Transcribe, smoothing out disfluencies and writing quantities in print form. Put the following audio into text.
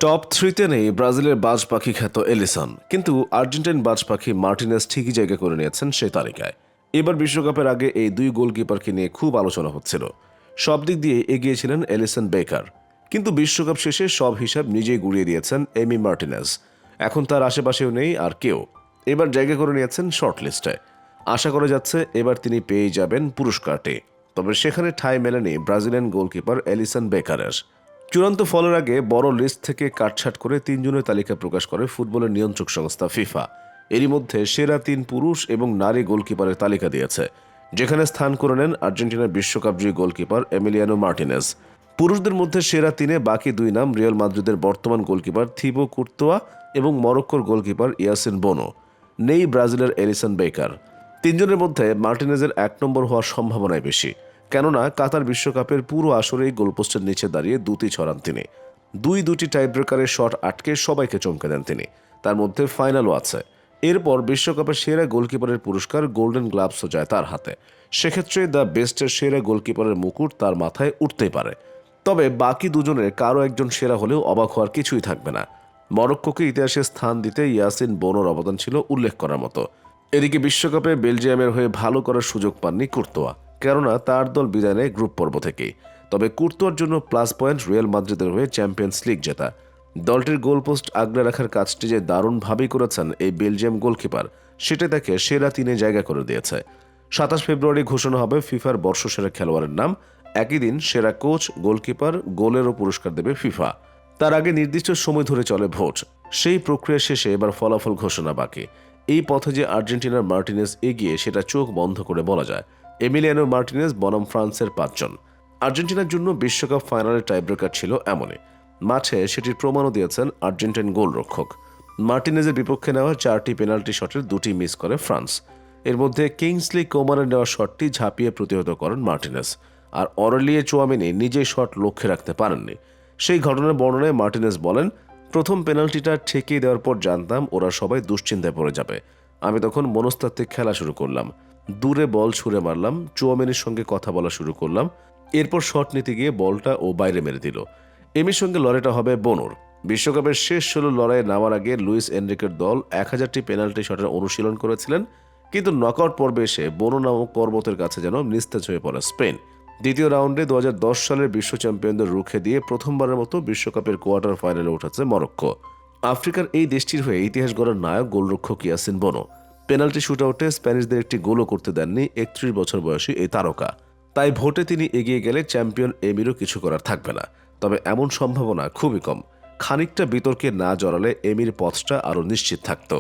Top 3-তে নেই ব্রাজিলের বাজ পাখি খ্যাত এলিসন, কিন্তু আর্জেন্টাইন বাজ পাখি মার্টিনেজ ঠিকই জায়গা করে নিয়েছেন সেই তালিকায়। এবার বিশ্বকাপের আগে এই দুই গোলকিপারকে নিয়ে খুব আলোচনা হচ্ছিল। সব দিক দিয়ে এগিয়েছিলেন এলিসন বেকার, কিন্তু বিশ্বকাপ শেষে সব হিসাব নিজেই গুড়িয়ে দিয়েছেন এমি মার্টিনেজ। এখন তার আশেপাশেও নেই আর কেউ। এবার জায়গা করে নিয়েছেন শর্টলিস্টে। আশা করা যাচ্ছে এবার তিনি পেয়ে যাবেন পুরস্কারটি, তবে সেখানে ঠাঁই মেলেনি ব্রাজিলিয়ান গোলকিপার এলিসন বেকারের। চূড়ান্ত ফলের আগে বড় লিস্ট থেকে কাটছাট করে তিনজনের তালিকা প্রকাশ করে ফুটবলের নিয়ন্ত্রক সংস্থা ফিফা। এরই মধ্যে সেরা 3 পুরুষ এবং নারী গোলকিপারের তালিকা দিয়েছে, যেখানে স্থান করে নেন আর্জেন্টিনার বিশ্বকাপ জয়ী গোলকিপার এমিলিয়ানো মার্টিনেজ। পুরুষদের মধ্যে সেরা 3-এ বাকি 2 নাম রিয়াল মাদ্রিদের বর্তমান গোলকিপার থিবো কুর্তোয়া এবং মরক্কোর গোলকিপার ইয়াসিন বোনো। নেই ব্রাজিলের এলিসন বেকার। তিনজনের মধ্যে মার্টিনেজের 1 নম্বর হওয়ার সম্ভাবনাই বেশি, কেননা কাতার বিশ্বকাপের পুরো আসরেই গোলপোস্টের নিচে দাঁড়িয়ে দুটি ছড়ান তিনি। দুটি টাইব্রেকারের শট আটকে সবাইকে চমকে দেন তিনি। তার মধ্যে ফাইনালও আছে। এরপর বিশ্বকাপের সেরা গোলকিপারের পুরস্কার গোল্ডেন গ্লাভসও যায় তার হাতে। সেক্ষেত্রে দ্য বেস্টের সেরা গোলকিপারের মুকুট তার মাথায় উঠতেই পারে। তবে বাকি দুজনের কারো একজন সেরা হলেও অবাক হওয়ার কিছুই থাকবে না। মরক্কোকে ইতিহাসে স্থান দিতে ইয়াসিন বোনোর অবদান ছিল উল্লেখ করার মতো। এদিকে বিশ্বকাপে বেলজিয়ামের হয়ে ভালো করার সুযোগ পাননি কুর্তোয়া, কেননা তার দল বিদায় নেয় গ্রুপ পর্ব থেকেই। তবে কুর্তোয়ার জন্য প্লাস পয়েন্ট রিয়াল মাদ্রিদের হয়ে চ্যাম্পিয়ন্স লিগ জেতা। দলটির গোলপোস্ট আগলে রাখার কাজটি যে দারুণভাবেই করেছেন এই বেলজিয়াম গোলকিপার, সেটা তাকে সেরা 3-এ জায়গা করে দিয়েছে। 27 ফেব্রুয়ারি ঘোষণা হবে ফিফার বর্ষসেরা খেলোয়াড়ের নাম। একই দিন সেরা কোচ, গোলকিপার, গোলেরও পুরস্কার দেবে ফিফা। তার আগে নির্দিষ্ট সময় ধরে চলে ভোট। সেই প্রক্রিয়া শেষে এবার ফলাফল ঘোষণা বাকি। এই পথে যে আর্জেন্টিনার মার্টিনেজ এগিয়ে সেটা চোখ বন্ধ করে বলা যায়। এমিলিয়ানো মার্টিনেজ বনাম ফ্রান্সের 5 জন। আর্জেন্টিনার জন্য বিশ্বকাপ ফাইনালের টাইব্রেকার ছিল এমনই। মাঠে সেটির প্রমাণও দিয়েছেন আর্জেন্টাইন গোলরক্ষক। মার্টিনেজের বিপক্ষে নেওয়া 4টি পেনাল্টি শটের 2টি মিস করে ফ্রান্স। এর মধ্যে কিংসলি কোমানের নেওয়া শটটি ঝাঁপিয়ে প্রতিহত করেন মার্টিনেজ, আর অরেলিয়ে চুয়ামেনি নিজেই শট লক্ষ্যে রাখতে পারেননি। সেই ঘটনার বর্ণনায় মার্টিনেজ বলেন, প্রথম পেনাল্টিটা ঠেকিয়ে দেওয়ার পর জানতাম ওরা সবাই দুশ্চিন্তায় পড়ে যাবে। আমি তখন মনস্তাত্ত্বিক খেলা শুরু করলাম, দূরে বল ছুঁড়ে মারলাম, চুয়ামেনির সঙ্গে কথা বলা শুরু করলাম। এরপর শট নিতে গিয়ে বলটা ও বাইরে মেরে দিল। এমির সঙ্গে লড়াইটা হবে বোনোর। বিশ্বকাপের শেষ 16 লড়াইয়ে নামার আগে লুইস এনরিকের দল 1000টি পেনাল্টি শটের অনুশীলন করেছিলেন, কিন্তু নকআউট পর্বে এসে বোনো নামক পর্বতের কাছে যেন নিস্তেজ হয়ে পড়ে স্পেন। দ্বিতীয় রাউন্ডে 2010 সালের বিশ্ব চ্যাম্পিয়নদের রুখে দিয়ে প্রথমবারের মতো বিশ্বকাপের কোয়ার্টার ফাইনালে উঠেছে মরক্কো। আফ্রিকার এই দেশটির হয়ে ইতিহাস গড়ার নায়ক গোলরক্ষক ইয়াসিন বোনো পেনাল্টি শুটআউটে স্প্যানিশদের একটি গোলও করতে দেননি 31 বছর বয়সী এই তারকা। তাই ভোটে তিনি এগিয়ে গেলে চ্যাম্পিয়ন এমিরও কিছু করার থাকবে না। তবে এমন সম্ভাবনা খুবই কম। খানিকটা বিতর্কে না জড়ালে এমির পথটা আরও নিশ্চিত থাকত।